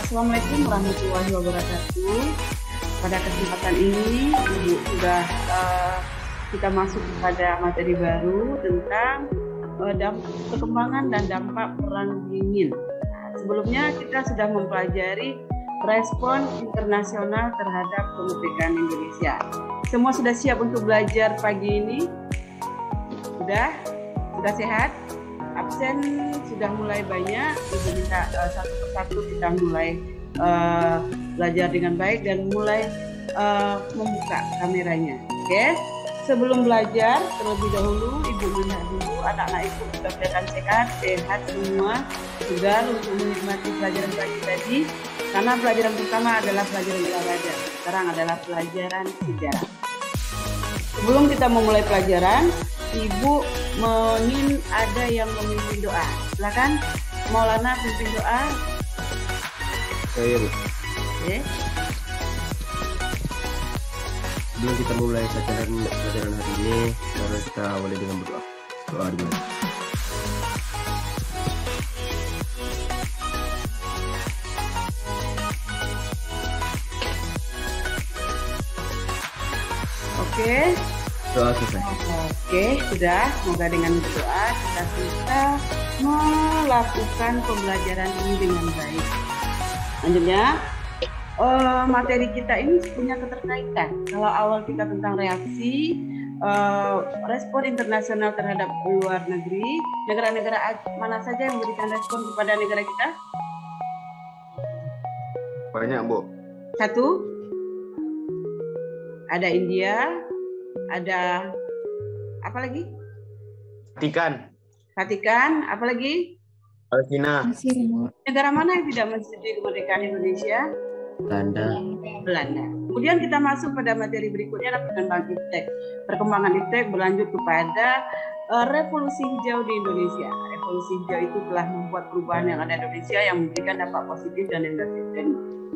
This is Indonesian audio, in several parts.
Assalamualaikum warahmatullahi wabarakatuh. Pada kesempatan ini, Ibu sudah kita masuk kepada materi baru tentang perkembangan dan dampak perang dingin. Nah, sebelumnya kita sudah mempelajari respon internasional terhadap kemerdekaan Indonesia. Semua sudah siap untuk belajar pagi ini? Sudah sehat? Absen sudah mulai banyak. Ibu minta satu persatu kita mulai belajar dengan baik dan mulai membuka kameranya. Oke? Sebelum belajar, terlebih dahulu Ibu melihat dulu anak-anak Ibu sudah kelihatan sehat semua, segar untuk menikmati pelajaran pagi tadi. Karena pelajaran pertama adalah pelajaran olahraga. Sekarang adalah pelajaran sejarah. Sebelum kita memulai pelajaran, Ibu ada yang memimpin doa. Silakan, Maulana pimpin doa. Saya, Bu. Oke. Sebelum kita mulai pelajaran hari ini, mari kita awali dengan berdoa. Doa dulu. Oke. Doa selesai. Oke, sudah. Semoga dengan berdoa kita bisa melakukan pembelajaran ini dengan baik. Selanjutnya, materi kita ini punya keterkaitan. Kalau awal kita tentang reaksi, respon internasional terhadap luar negeri, negara-negara mana saja yang memberikan respon kepada negara kita? Banyak, Bu. Satu, ada India, ada apa lagi? Vatikan, apa lagi? Palestina. Negara mana yang tidak menyetujui kemerdekaan Indonesia? Belanda. Kemudian kita masuk pada materi berikutnya adalah perkembangan iptek. Perkembangan iptek berlanjut kepada revolusi hijau di Indonesia. Revolusi hijau itu telah membuat perubahan yang ada di Indonesia yang memberikan dampak positif dan negatif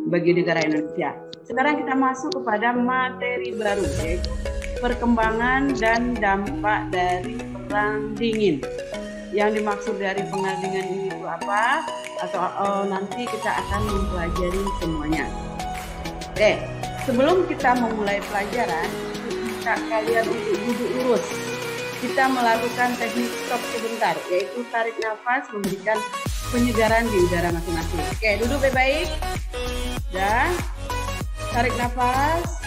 bagi negara Indonesia. Sekarang kita masuk kepada materi baru, yaitu perkembangan dan dampak dari perang dingin. Yang dimaksud dari perang dingin ini itu apa? Atau nanti kita akan mempelajari semuanya. Oke, sebelum kita memulai pelajaran, kita kalian untuk duduk lurus. Kita melakukan teknik stop sebentar, yaitu tarik nafas memberikan penyegaran di udara masing-masing. Oke, duduk baik-baik. Dan tarik nafas.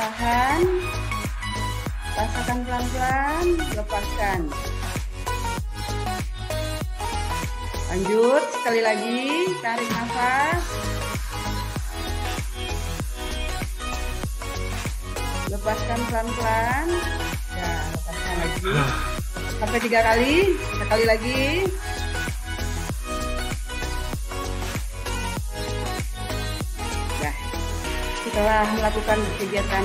Tahan. Rasakan pelan-pelan, lepaskan. Lanjut, sekali lagi, tarik nafas. Lepaskan pelan-pelan. Ya, lepaskan lagi. Sampai 3 kali, sekali lagi. Nah, setelah melakukan kegiatan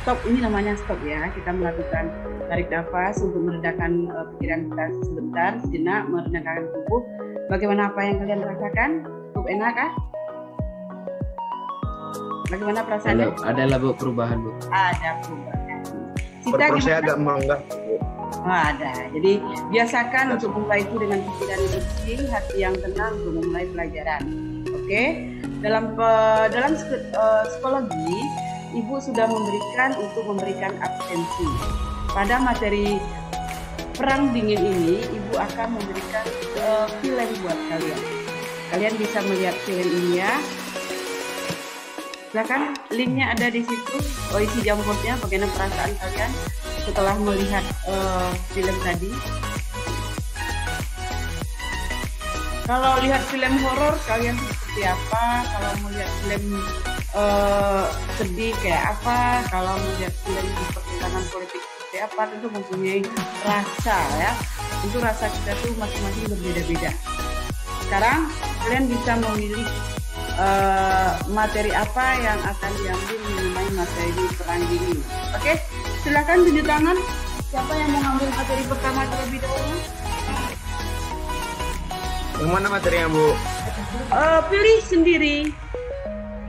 stop, ini namanya stop ya. Kita melakukan tarik nafas untuk meredakan pikiran kita sebentar, sejenak, meredakan tubuh. Bagaimana apa yang kalian rasakan? Cukup enak kah? Bagaimana perasaannya? Adalah, Bu, perubahan, Bu. Ada perubahan. Saya agak merenggah. Ada. Jadi biasakan untuk memulai itu dengan pikiran yang bersih, hati yang tenang untuk memulai pelajaran. Oke? Dalam psikologi, Ibu sudah memberikan absensi. Pada materi perang dingin ini, Ibu akan memberikan film buat kalian. Kalian bisa melihat film ini ya. Silakan, linknya ada di situ. Isi jempolnya, bagaimana perasaan kalian setelah melihat film tadi. Kalau lihat film horor, kalian seperti apa? Kalau melihat film sedih kayak apa, kalau melihat film pertentangan politik seperti apa, tentu mempunyai rasa ya. Tentu rasa kita tuh masing-masing berbeda-beda. Sekarang kalian bisa memilih materi apa yang akan diambil mengenai materi perang dingin. Oke, silakan tunjuk tangan. Siapa yang mau ngambil materi pertama terlebih dahulu? Yang mana materinya, Bu? Pilih sendiri.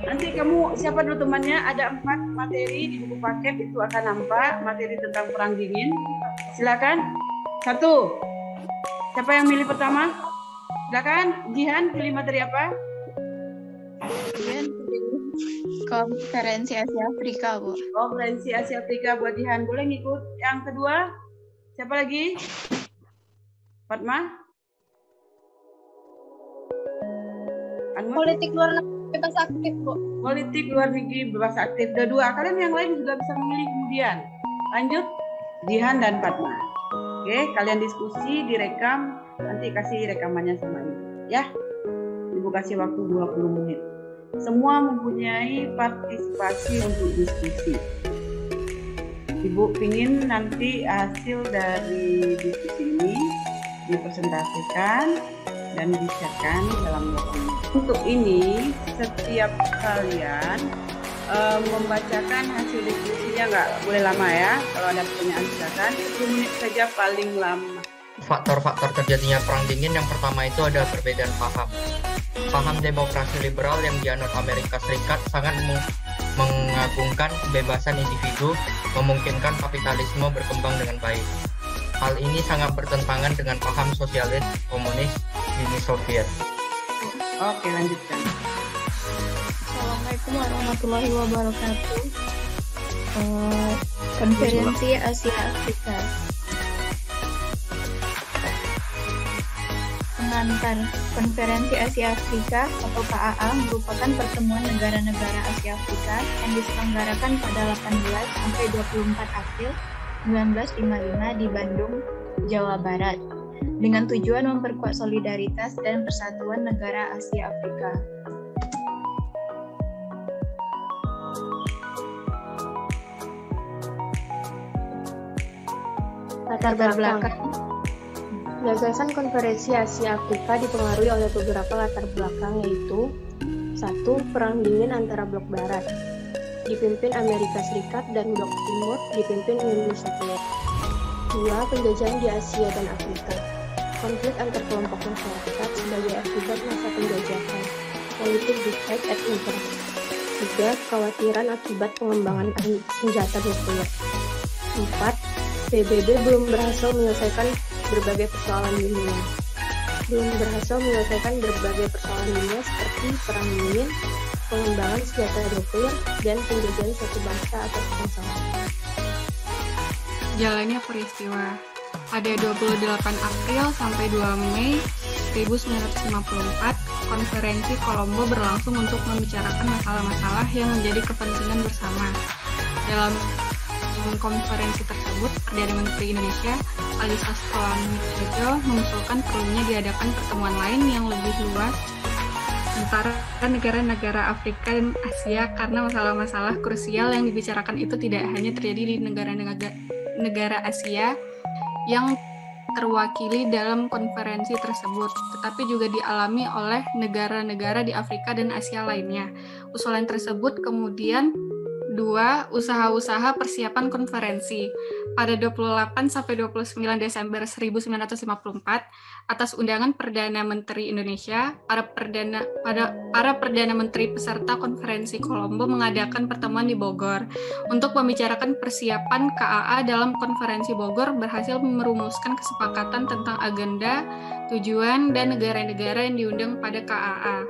Nanti kamu, siapa dulu temannya, ada 4 materi di buku paket, itu akan nampak materi tentang perang dingin. Silakan. 1. Siapa yang milih pertama? Silakan, Jihan, pilih materi apa? Kemudian Konferensi Asia Afrika, Bu. Konferensi Asia Afrika buat Jihan. Boleh ngikut yang kedua? Siapa lagi? Fatma? Anwar? Politik luar negeri bebas aktif, Bu. Politik luar negeri bebas aktif. Ada dua. Kalian yang lain juga bisa memilih kemudian. Lanjut, Jihan dan Fatma. Oke, kalian diskusi, direkam. Nanti kasih rekamannya sama Ibu. Ya, Ibu kasih waktu 20 menit. Semua mempunyai partisipasi untuk diskusi. Ibu ingin nanti hasil dari diskusi ini dipresentasikan dan di-share-kan dalam dokumen. Untuk ini, setiap kalian membacakan hasil diskusinya nggak boleh lama ya. Kalau ada pertanyaan silakan, 10 menit saja paling lama. Faktor-faktor terjadinya perang dingin yang pertama itu ada perbedaan paham. Paham demokrasi liberal yang dianut Amerika Serikat sangat mengagungkan kebebasan individu, memungkinkan kapitalisme berkembang dengan baik. Hal ini sangat bertentangan dengan paham sosialis komunis Uni Soviet. Oke, lanjutkan. Assalamualaikum warahmatullahi wabarakatuh. Konferensi Asia Afrika. Pengantar Konferensi Asia Afrika atau KAA merupakan pertemuan negara-negara Asia Afrika yang diselenggarakan pada 18 sampai 24 April 1955 di Bandung, Jawa Barat, dengan tujuan memperkuat solidaritas dan persatuan negara Asia Afrika. Latar belakang. Gagasan Konferensi Asia Afrika dipengaruhi oleh beberapa latar belakang, yaitu 1. Perang dingin antara blok barat dipimpin Amerika Serikat dan blok timur dipimpin Uni Soviet. 2. Penjajahan di Asia dan Afrika. Konflik antar kelompok masyarakat sebagai akibat masa penjajahan. Politik divide and interest. 3. Kekhawatiran akibat pengembangan senjata nuklir. 4. PBB belum berhasil menyelesaikan berbagai persoalan dunia. Seperti perang dingin, pengembangan senjata nuklir, dan penjajahan suatu bangsa atas bangsa lain. Jalannya peristiwa. Pada 28 April sampai 2 Mei 1954, Konferensi Kolombo berlangsung untuk membicarakan masalah-masalah yang menjadi kepentingan bersama. Dalam konferensi tersebut, Perdana Menteri Indonesia, Ali Sastronegoro, mengusulkan perlunya diadakan pertemuan lain yang lebih luas antara negara-negara Afrika dan Asia karena masalah-masalah krusial yang dibicarakan itu tidak hanya terjadi di negara Asia yang terwakili dalam konferensi tersebut, tetapi juga dialami oleh negara-negara di Afrika dan Asia lainnya. Usulan tersebut kemudian 2. Usaha-usaha persiapan konferensi. Pada 28 sampai 29 Desember 1954, atas undangan Perdana Menteri Indonesia, para Perdana Menteri peserta konferensi Kolombo mengadakan pertemuan di Bogor. Untuk membicarakan persiapan KAA dalam konferensi Bogor berhasil merumuskan kesepakatan tentang agenda, tujuan, dan negara-negara yang diundang pada KAA.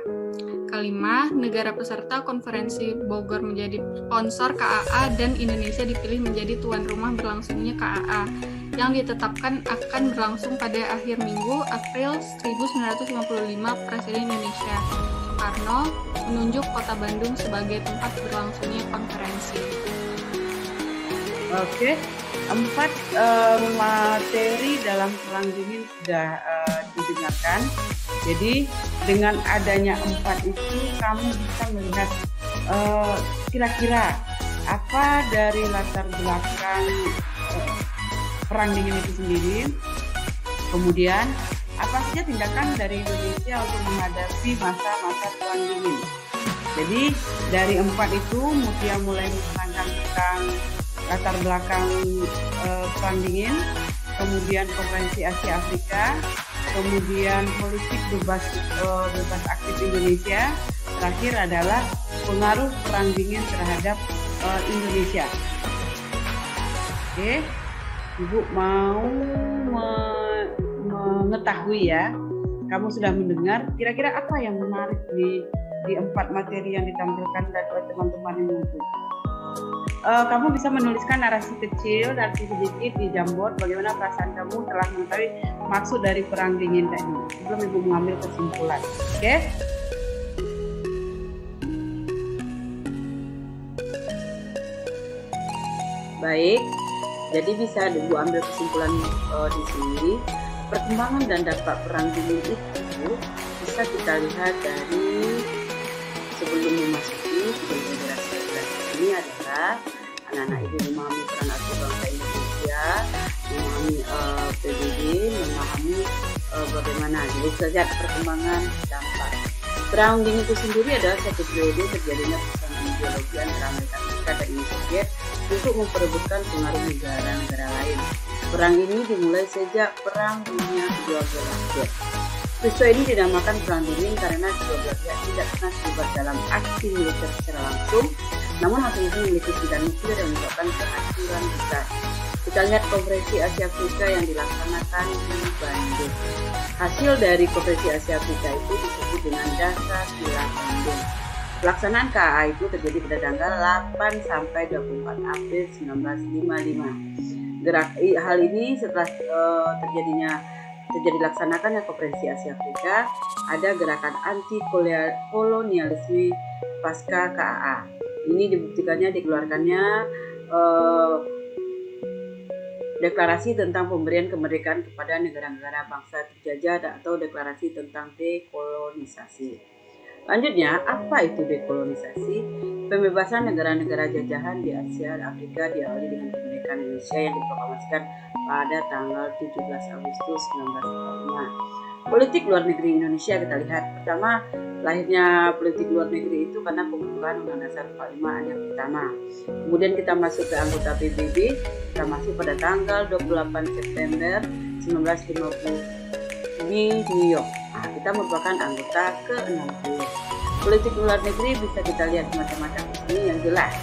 Kelima, negara peserta konferensi Bogor menjadi sponsor KAA dan Indonesia dipilih menjadi tuan rumah berlangsungnya KAA yang ditetapkan akan berlangsung pada akhir minggu April 1955. Presiden Indonesia Soekarno menunjuk kota Bandung sebagai tempat berlangsungnya konferensi. Oke, 4 materi dalam perang dingin sudah didengarkan. Jadi dengan adanya 4 itu kamu bisa melihat kira-kira apa dari latar belakang perang dingin itu sendiri. Kemudian apa saja tindakan dari Indonesia untuk menghadapi masa-masa perang dingin. Jadi dari 4 itu Mutia mulai menerangkan tentang latar belakang perang dingin, kemudian Konferensi Asia Afrika, kemudian politik bebas aktif Indonesia, terakhir adalah pengaruh perang dingin terhadap Indonesia. Oke, Ibu mau mengetahui ya, kamu sudah mendengar, kira-kira apa yang menarik di 4 materi yang ditampilkan oleh teman-teman ini? Kamu bisa menuliskan narasi kecil, narasi sedikit di Jamboard bagaimana perasaan kamu telah mengetahui maksud dari perang dingin tadi sebelum Ibu mengambil kesimpulan. Oke? Baik, jadi bisa Ibu ambil kesimpulan di sini. Perkembangan dan dampak perang dingin itu bisa kita lihat dari sebelum memasuki generasi ini adalah anak-anak Ibu memahami peran aktif bangsa Indonesia, memahami PBB, memahami bagaimana. Jadi kita lihat perkembangan dampak. Perang dingin itu sendiri adalah satu periode terjadinya persaingan ideologi antara Amerika Serikat dan Uni Soviet untuk memperebutkan pengaruh negara-negara lain. Perang ini dimulai sejak Perang Dunia Kedua berakhir. Peristiwa ini dinamakan Perang Dingin karena kedua belah pihak tidak pernah terlibat dalam aksi militer secara langsung, namun masing-masing memiliki senjata nuklir yang menyebabkan kehancuran besar. Kita lihat Konferensi Asia Afrika yang dilaksanakan di Bandung. Hasil dari Konferensi Asia Afrika itu disebut dengan Dasar Sila Bandung. Pelaksanaan KAA itu terjadi pada tanggal 8 sampai 24 April 1955. Hal ini setelah dilaksanakannya Konferensi Asia Afrika, ada gerakan anti kolonialisme pasca KAA. Ini dibuktikannya dikeluarkannya deklarasi tentang pemberian kemerdekaan kepada negara-negara bangsa terjajah atau deklarasi tentang dekolonisasi. Lanjutnya, apa itu dekolonisasi? Pembebasan negara-negara jajahan di Asia dan Afrika diawali dengan kemerdekaan Indonesia yang diproklamasikan pada tanggal 17 Agustus 1945. Politik luar negeri Indonesia kita lihat. Pertama, lahirnya politik luar negeri itu karena pembukaan Undang-Undang Dasar 45 yang pertama. Kemudian kita masuk ke anggota PBB, kita masuk pada tanggal 28 September 1950 di New York. Nah, kita merupakan anggota ke-60. Politik luar negeri bisa kita lihat macam-macam ini yang jelas.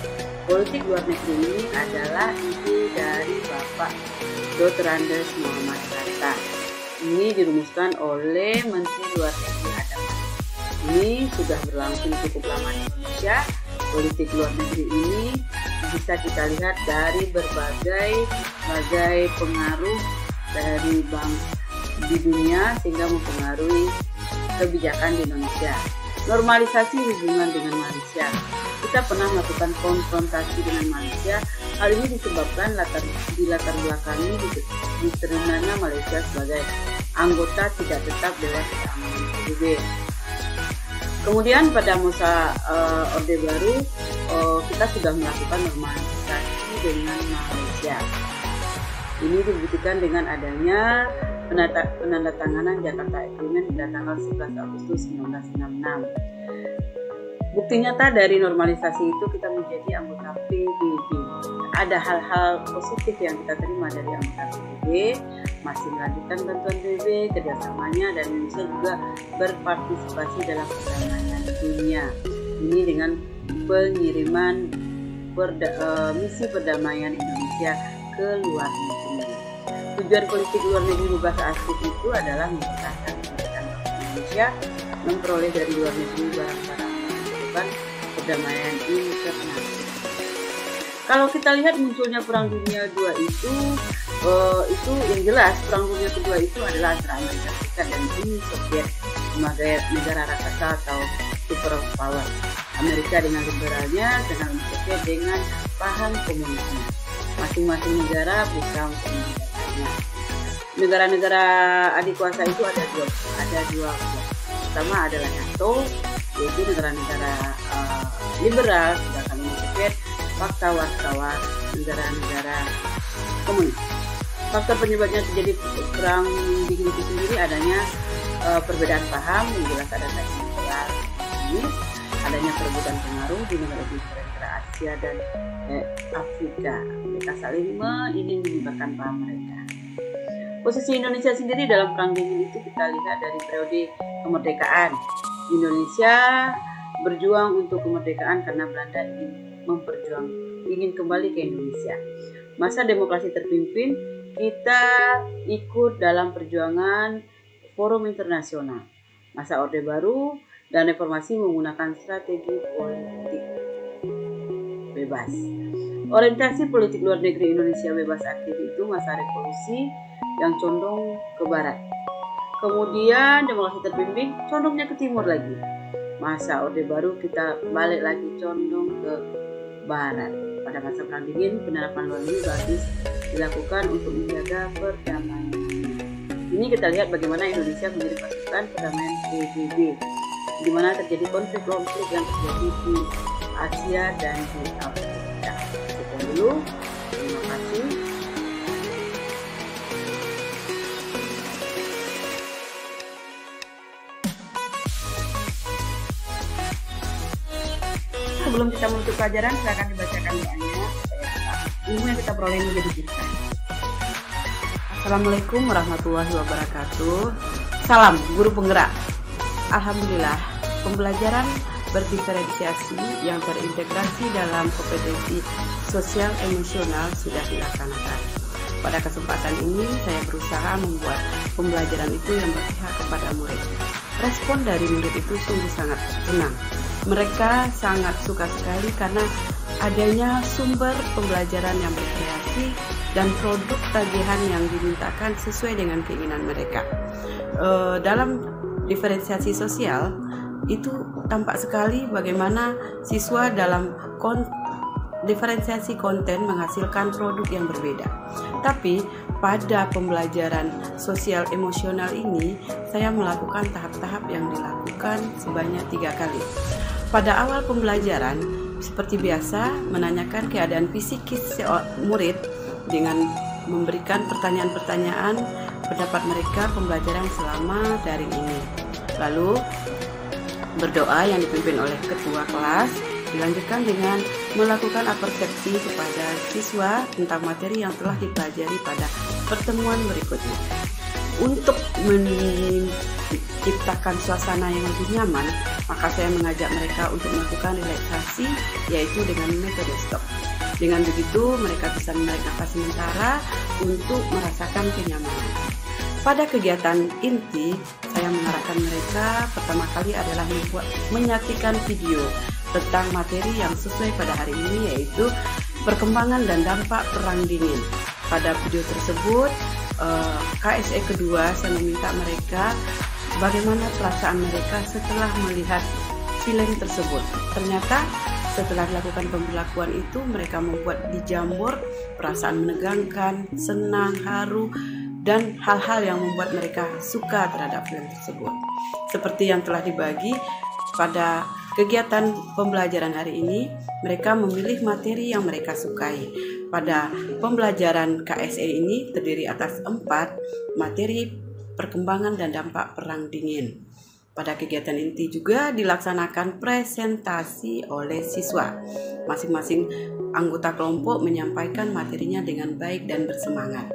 Politik luar negeri ini adalah ide dari Bapak Dr. Andes Muhammad Hatta. Ini dirumuskan oleh Menteri Luar Negeri Adam. Ini sudah berlangsung cukup lama di Indonesia. Politik luar negeri ini bisa kita lihat dari berbagai pengaruh dari bank di dunia sehingga mempengaruhi kebijakan di Indonesia. Normalisasi hubungan dengan Malaysia. Kita pernah melakukan konfrontasi dengan Malaysia. Hal ini disebabkan latar belakangi diterimanya Malaysia sebagai anggota tidak tetap Dewan Keamanan PBB. Kemudian pada masa Orde Baru kita sudah melakukan normalisasi dengan Malaysia. Ini dibuktikan dengan adanya penandatanganan Jakarta Agreement pada tanggal 11 Agustus 1966. Bukti nyata dari normalisasi itu kita menjadi anggota PBB. Ada hal-hal positif yang kita terima dari anggota PBB, masih melanjutkan bantuan PBB, kerjasamanya, dan Indonesia juga berpartisipasi dalam perdamaian dunia. Ini dengan pengiriman misi perdamaian Indonesia ke luar negeri. Tujuan politik luar negeri berbahasa asing itu adalah mempertahankan kemerdekaan Indonesia, memperoleh dari luar negeri barang-barang perdamaian internasional. Kalau kita lihat munculnya Perang Dunia II itu yang jelas Perang Dunia Kedua itu adalah antara Amerika Serikat dan Uni Soviet sebagai negara raksasa atau superpower. Amerika dengan liberalnya, dengan Uni Soviet dengan paham komunisme. Masing-masing negara berusaha untuk menegakkannya. Negara-negara adik kuasa itu ada dua. Pertama adalah NATO, yaitu negara-negara liberal, sedangkan Uni Soviet warta-warta negara-negara komunis. Faktor penyebabnya terjadi perang dingin itu sendiri adanya perbedaan paham, yang jelas ada negara komunis, adanya perebutan pengaruh di negara Asia dan Afrika. Mereka saling ingin menyebarkan paham mereka. Posisi Indonesia sendiri dalam perang dingin itu kita lihat dari periode kemerdekaan. Indonesia berjuang untuk kemerdekaan karena Belanda ingin kembali ke Indonesia. Masa demokrasi terpimpin, kita ikut dalam perjuangan forum internasional, masa Orde Baru, dan reformasi menggunakan strategi politik bebas. Orientasi politik luar negeri Indonesia bebas aktif itu masa revolusi yang condong ke barat. Kemudian demokrasi terpimpin condongnya ke timur lagi. Masa Orde Baru kita balik lagi condong ke barat. Pada masa Perang Dingin, penerapan luar negeri bagus dilakukan untuk menjaga perdamaian. Ini kita lihat bagaimana Indonesia menjadi pasukan perdamaian PBB, di mana terjadi konflik-konflik yang terjadi di Asia dan di Afrika. Sekian dulu, terima kasih. Sebelum kita menutup pelajaran, silakan dibacakan doanya supaya ilmu yang kita peroleh menjadi berkah. Assalamualaikum warahmatullahi wabarakatuh. Salam guru penggerak. Alhamdulillah, pembelajaran berdiferensiasi yang terintegrasi dalam kompetensi sosial emosional sudah dilaksanakan. Pada kesempatan ini, saya berusaha membuat pembelajaran itu yang berpihak kepada murid. Respon dari murid itu sungguh sangat senang. Mereka sangat suka sekali karena adanya sumber pembelajaran yang berkreasi dan produk tagihan yang dimintakan sesuai dengan keinginan mereka. Dalam diferensiasi sosial itu tampak sekali bagaimana siswa dalam diferensiasi konten menghasilkan produk yang berbeda. Tapi pada pembelajaran sosial emosional ini saya melakukan tahap-tahap yang dilakukan sebanyak 3 kali. Pada awal pembelajaran, seperti biasa, menanyakan keadaan psikis murid dengan memberikan pertanyaan-pertanyaan pendapat mereka pembelajaran selama daring ini. Lalu, berdoa yang dipimpin oleh ketua kelas, dilanjutkan dengan melakukan apersepsi kepada siswa tentang materi yang telah dipelajari pada pertemuan berikutnya. Untuk menciptakan suasana yang lebih nyaman, maka saya mengajak mereka untuk melakukan relaksasi, yaitu dengan metode stop. Dengan begitu, mereka bisa menarik nafas sementara untuk merasakan kenyamanan. Pada kegiatan inti, saya mengarahkan mereka pertama kali adalah menyaksikan video tentang materi yang sesuai pada hari ini, yaitu perkembangan dan dampak Perang Dingin. Pada video tersebut, KSE kedua saya meminta mereka bagaimana perasaan mereka setelah melihat film tersebut. Ternyata setelah dilakukan pembelakuan itu, mereka membuat di Jamboree perasaan menegangkan, senang, haru, dan hal-hal yang membuat mereka suka terhadap film tersebut. Seperti yang telah dibagi pada kegiatan pembelajaran hari ini, mereka memilih materi yang mereka sukai. Pada pembelajaran KSE ini terdiri atas 4 materi perkembangan dan dampak Perang Dingin. Pada kegiatan inti juga dilaksanakan presentasi oleh siswa. Masing-masing anggota kelompok menyampaikan materinya dengan baik dan bersemangat.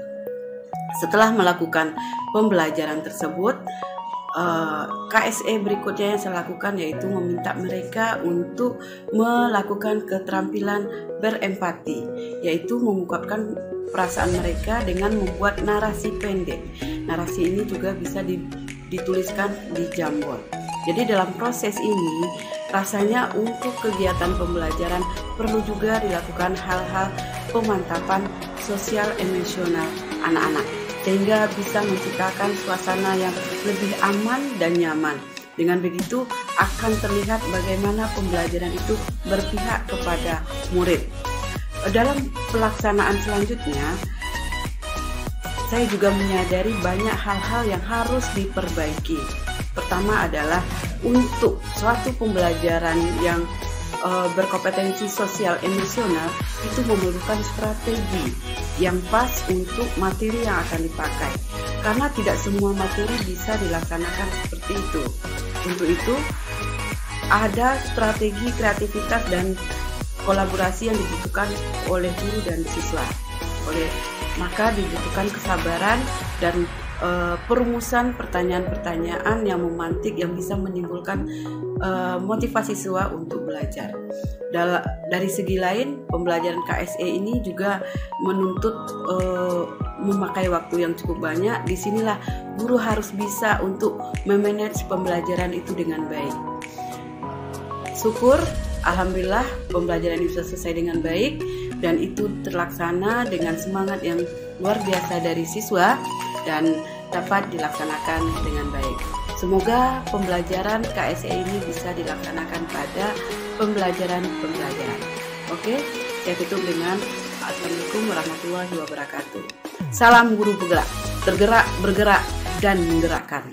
Setelah melakukan pembelajaran tersebut, KSE berikutnya yang saya lakukan yaitu meminta mereka untuk melakukan keterampilan berempati, yaitu mengungkapkan perasaan mereka dengan membuat narasi pendek. Narasi ini juga bisa dituliskan di Jamboree. Jadi dalam proses ini rasanya untuk kegiatan pembelajaran perlu juga dilakukan hal-hal pemantapan sosial emosional anak-anak, sehingga bisa menciptakan suasana yang lebih aman dan nyaman. Dengan begitu akan terlihat bagaimana pembelajaran itu berpihak kepada murid. Dalam pelaksanaan selanjutnya, saya juga menyadari banyak hal-hal yang harus diperbaiki. Pertama adalah untuk suatu pembelajaran yang berkompetensi sosial emosional itu memerlukan strategi yang pas untuk materi yang akan dipakai, karena tidak semua materi bisa dilaksanakan seperti itu. Untuk itu ada strategi kreativitas dan kolaborasi yang dibutuhkan oleh guru dan siswa. Maka dibutuhkan kesabaran dan perumusan pertanyaan-pertanyaan yang memantik yang bisa menimbulkan motivasi siswa untuk belajar. Dari segi lain, pembelajaran KSE ini juga menuntut memakai waktu yang cukup banyak. Disinilah guru harus bisa untuk memanage pembelajaran itu dengan baik. Syukur, alhamdulillah pembelajaran ini sudah selesai dengan baik dan itu terlaksana dengan semangat yang luar biasa dari siswa dan dapat dilaksanakan dengan baik. Semoga pembelajaran KSE ini bisa dilaksanakan pada pembelajaran. Oke, saya tutup dengan Assalamualaikum warahmatullahi wabarakatuh. Salam guru bergerak, tergerak, bergerak, dan menggerakkan.